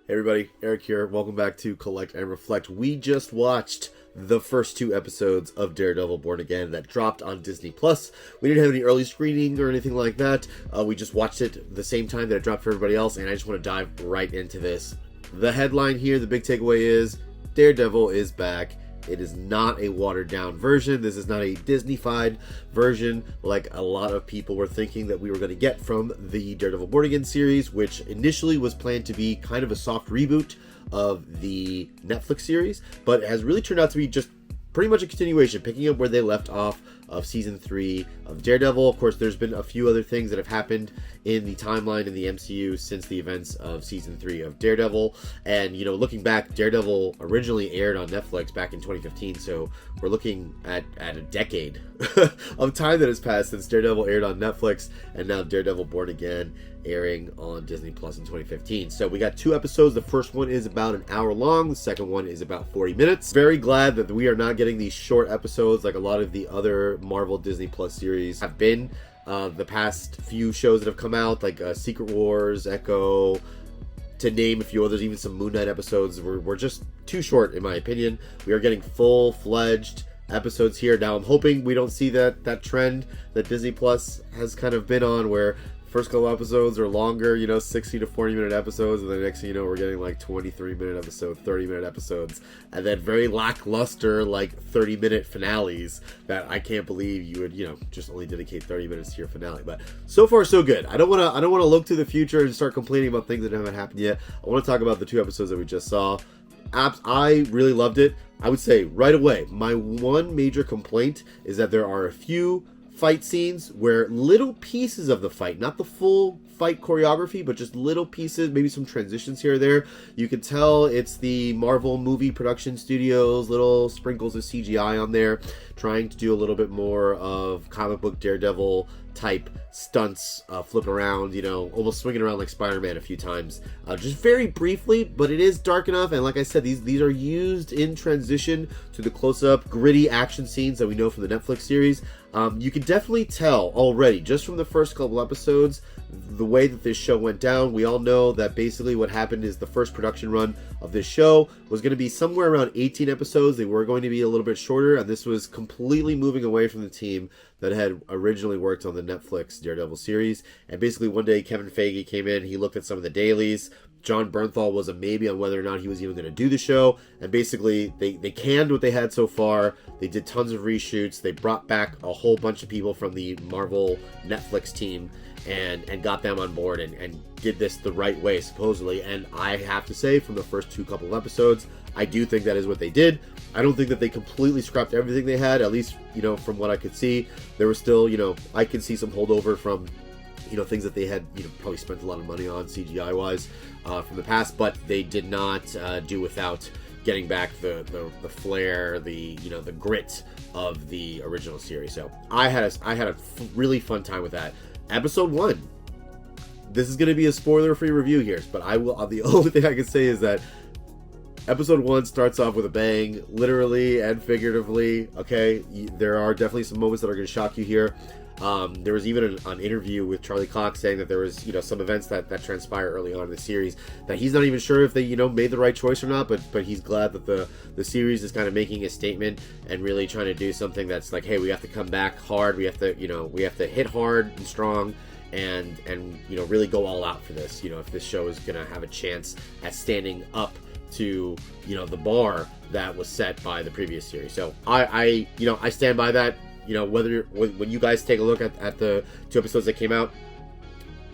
Hey everybody, Eric here. Welcome back to Collect and Reflect. We just watched the first two episodes of Daredevil Born Again that dropped on Disney Plus. We didn't have any early screening or anything like that. We just watched it the same time that it dropped for everybody else, and I just want to dive right into this. The headline here, the big takeaway is Daredevil is back. It is not a watered-down version. This is not a Disney-fied version like a lot of people were thinking that we were going to get from the Daredevil Born Again series, which initially was planned to be kind of a soft reboot of the Netflix series, but has really turned out to be just pretty much a continuation, picking up where they left off of season 3 of Daredevil. Of course, there's been a few other things that have happened in the timeline in the MCU since the events of season 3 of Daredevil. And, looking back, Daredevil originally aired on Netflix back in 2015, so we're looking at a decade of time that has passed since Daredevil aired on Netflix, and now Daredevil Born Again airing on Disney Plus in 2015. So we got 2 episodes. The first one is about an hour long. The second one is about 40 minutes. Very glad that we are not getting these short episodes like a lot of the other Marvel Disney Plus series have been. The past few shows that have come out, like Secret Wars, Echo, to name a few others, even some Moon Knight episodes, were just too short in my opinion. We are getting full-fledged episodes here. Now I'm hoping we don't see that trend that Disney Plus has kind of been on, where first couple episodes are longer, 60 to 40 minute episodes, and the next thing you know, we're getting like 23-minute episodes, 30-minute episodes, and then very lackluster, like 30-minute finales that I can't believe you would, just only dedicate 30 minutes to your finale. But so far, so good. I don't want to look to the future and start complaining about things that haven't happened yet. I want to talk about the 2 episodes that we just saw. I really loved it. I would say right away, my one major complaint is that there are a few fight scenes where little pieces of the fight, not the full fight choreography, but just little pieces, maybe some transitions here or there. You can tell it's the Marvel movie production studios, little sprinkles of CGI on there, trying to do a little bit more of comic book Daredevil type stunts, flip around, almost swinging around like Spider-Man a few times, just very briefly, but it is dark enough. And like I said, these are used in transition to the close-up gritty action scenes that we know from the Netflix series. You can definitely tell already, just from the first couple episodes, the way that this show went down. We all know that basically what happened is the first production run of this show was going to be somewhere around 18 episodes. They were going to be a little bit shorter, and this was completely moving away from the team that had originally worked on the Netflix Daredevil series. And basically one day Kevin Feige came in, he looked at some of the dailies. John Bernthal was a maybe on whether or not he was even going to do the show, and basically they canned what they had so far. They did tons of reshoots. They brought back a whole bunch of people from the Marvel Netflix team and got them on board and did this the right way, supposedly. And I have to say, from the first 2 couple of episodes, I do think that is what they did. I don't think that they completely scrapped everything they had, at least, from what I could see. There was still, I could see some holdover from things that they had, probably spent a lot of money on CGI-wise from the past, but they did not do without getting back the flair, the grit of the original series. So I had a really fun time with that. Episode 1. This is going to be a spoiler-free review here, but the only thing I can say is that Episode 1 starts off with a bang, literally and figuratively. Okay, there are definitely some moments that are going to shock you here. There was even an interview with Charlie Cox saying that there was, some events that transpire early on in the series that he's not even sure if they, made the right choice or not, but he's glad that the series is kind of making a statement and really trying to do something that's like, hey, we have to come back hard. We have to hit hard and strong and really go all out for this. If this show is going to have a chance at standing up to the bar that was set by the previous series. So I stand by that. When you guys take a look at the 2 episodes that came out,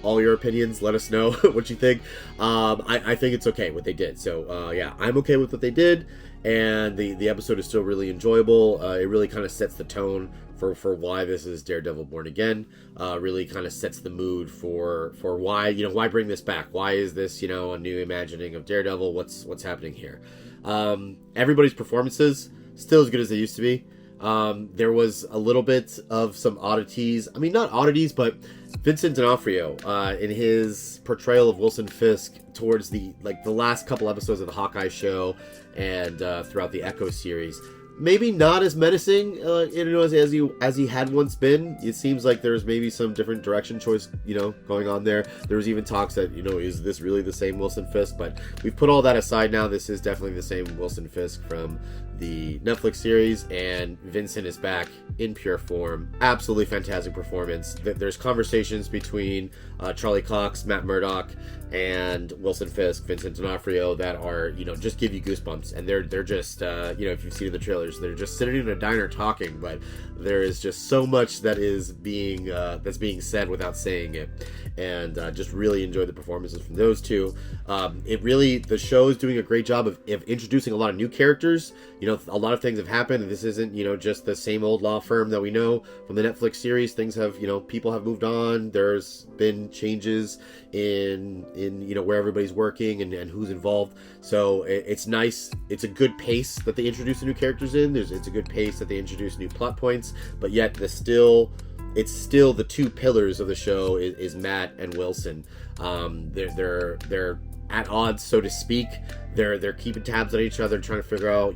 all your opinions, let us know what you think. I think it's okay what they did. So yeah, I'm okay with what they did, and the episode is still really enjoyable. It really kind of sets the tone for why this is Daredevil Born Again. Really kind of sets the mood for why why bring this back? Why is this a new imagining of Daredevil? What's happening here? Everybody's performances still as good as they used to be. There was a little bit of some oddities. I mean, not oddities, but Vincent D'Onofrio, in his portrayal of Wilson Fisk towards the last couple episodes of the Hawkeye show and throughout the Echo series, maybe not as menacing, as he had once been. It seems like there's maybe some different direction choice, going on there. There was even talks that, is this really the same Wilson Fisk? But we've put all that aside now. This is definitely the same Wilson Fisk from the Netflix series, and Vincent is back in pure form. Absolutely fantastic performance. There's conversations between Charlie Cox, Matt Murdock, and Wilson Fisk, Vincent D'Onofrio, that are, just give you goosebumps. And they're just, if you've seen the trailers, they're just sitting in a diner talking, but there is just so much that is that's being said without saying it. And just really enjoyed the performances from those two. The show is doing a great job of introducing a lot of new characters. A lot of things have happened, and this isn't, just the same old law firm that we know from the Netflix series. Things have, people have moved on. There's been changes in where everybody's working and who's involved. So it's nice. It's a good pace that they introduce the new characters in. It's a good pace that they introduce new plot points, but yet it's still the two pillars of the show is Matt and Wilson. They're at odds, so to speak. They're keeping tabs on each other, trying to figure out,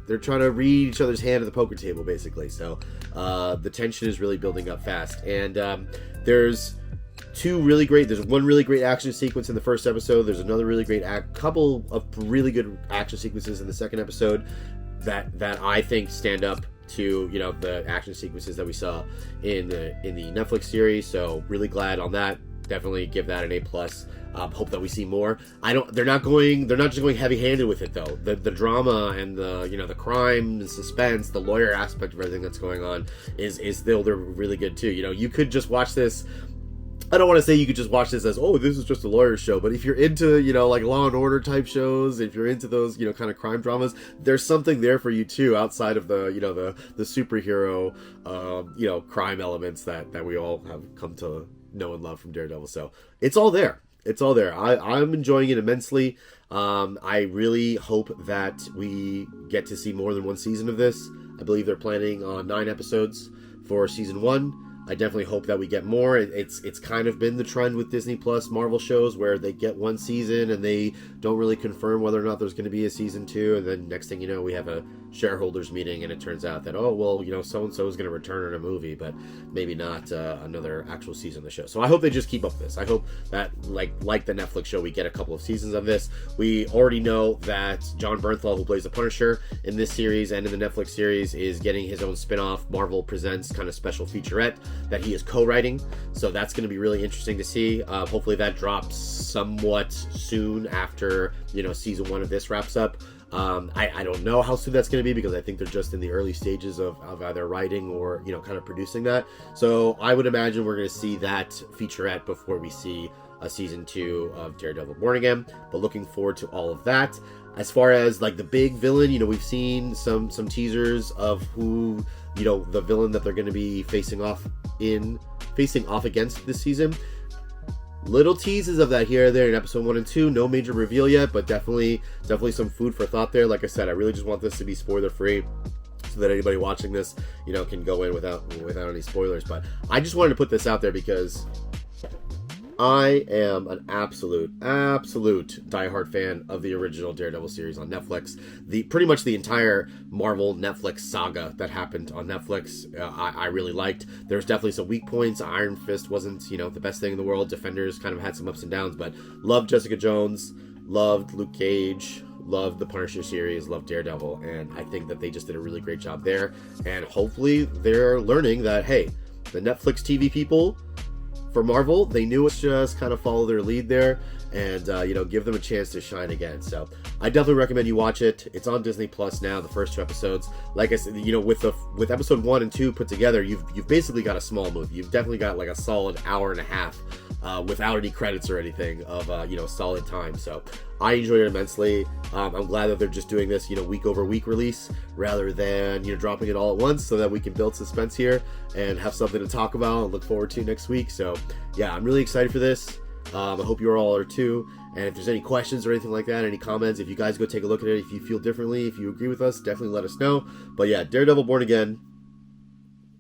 they're trying to read each other's hand at the poker table, basically. So the tension is really building up fast. And there's one really great action sequence in the first episode. There's another really great couple of really good action sequences in the second episode that I think stand up to the action sequences that we saw in the Netflix series. So really glad on that. Definitely give that an A+. Hope that we see more. They're not just going heavy-handed with it though. The drama and the crime and suspense, the lawyer aspect of everything that's going on is still, they're really good too. You could just watch this. I don't want to say you could just watch this as, this is just a lawyer show, but if you're into, like Law and Order type shows, if you're into those, kind of crime dramas, there's something there for you too, outside of the superhero, crime elements that we all have come to know and love from Daredevil. So it's all there. I'm enjoying it immensely. I really hope that we get to see more than one season of this. I believe they're planning on 9 episodes for season 1. I definitely hope that we get more. It's kind of been the trend with Disney Plus Marvel shows where they get one season and they don't really confirm whether or not there's going to be a season 2, and then next thing you know, we have a shareholders meeting and it turns out that so-and-so is going to return in a movie, but maybe not another actual season of the show. So I hope they just keep up with this. I hope that like the Netflix show, we get a couple of seasons of this. We already know that John Bernthal, who plays the Punisher in this series and in the Netflix series, is getting his own spin-off Marvel Presents kind of special featurette that he is co-writing. So that's going to be really interesting to see. Hopefully that drops somewhat soon after season 1 of this wraps up. I don't know how soon that's going to be, because I think they're just in the early stages of either writing or kind of producing that. So I would imagine we're going to see that featurette before we see a season 2 of Daredevil Born Again. But looking forward to all of that. As far as the big villain, we've seen some teasers of who the villain that they're going to be facing off against this season. Little teases of that here and there in episode 1 and 2. No major reveal yet, but definitely some food for thought there. Like I said, I really just want this to be spoiler free, so that anybody watching this, can go in without any spoilers. But I just wanted to put this out there because I am an absolute diehard fan of the original Daredevil series on Netflix. Pretty much the entire Marvel Netflix saga that happened on Netflix, I really liked. There's definitely some weak points. Iron Fist wasn't, the best thing in the world. Defenders kind of had some ups and downs, but loved Jessica Jones, loved Luke Cage, loved the Punisher series, loved Daredevil, and I think that they just did a really great job there. And hopefully they're learning that, hey, the Netflix TV people for Marvel, they knew it's just kind of follow their lead there and give them a chance to shine again. So I definitely recommend you watch it. It's on Disney Plus now, the first 2 episodes. Like I said, with episode 1 and 2 put together, you've basically got a small movie. You've definitely got a solid hour and a half without any credits or anything of solid time. So I enjoyed it immensely. I'm glad that they're just doing this week over week release rather than dropping it all at once, so that we can build suspense here and have something to talk about and look forward to next week. So yeah, I'm really excited for this. I hope you all are too. And if there's any questions or anything like that, any comments, if you guys go take a look at it, if you feel differently, if you agree with us, definitely let us know. But yeah, Daredevil Born Again,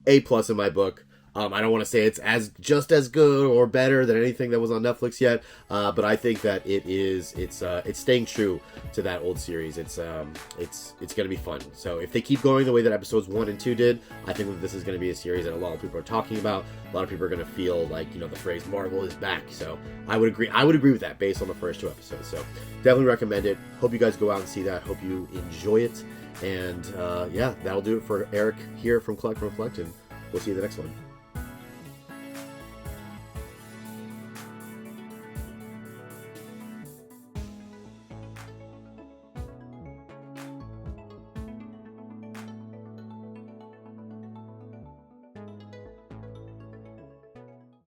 A+ in my book. I don't want to say it's just as good or better than anything that was on Netflix yet, but I think that it's staying true to that old series. It's gonna be fun. So if they keep going the way that episodes 1 and 2 did, I think that this is gonna be a series that a lot of people are talking about. A lot of people are gonna feel like, the phrase Marvel is back. So I would agree with that based on the first 2 episodes. So definitely recommend it. Hope you guys go out and see that. Hope you enjoy it. And yeah, that'll do it for Eric here from Collect and Reflect, and we'll see you in the next one.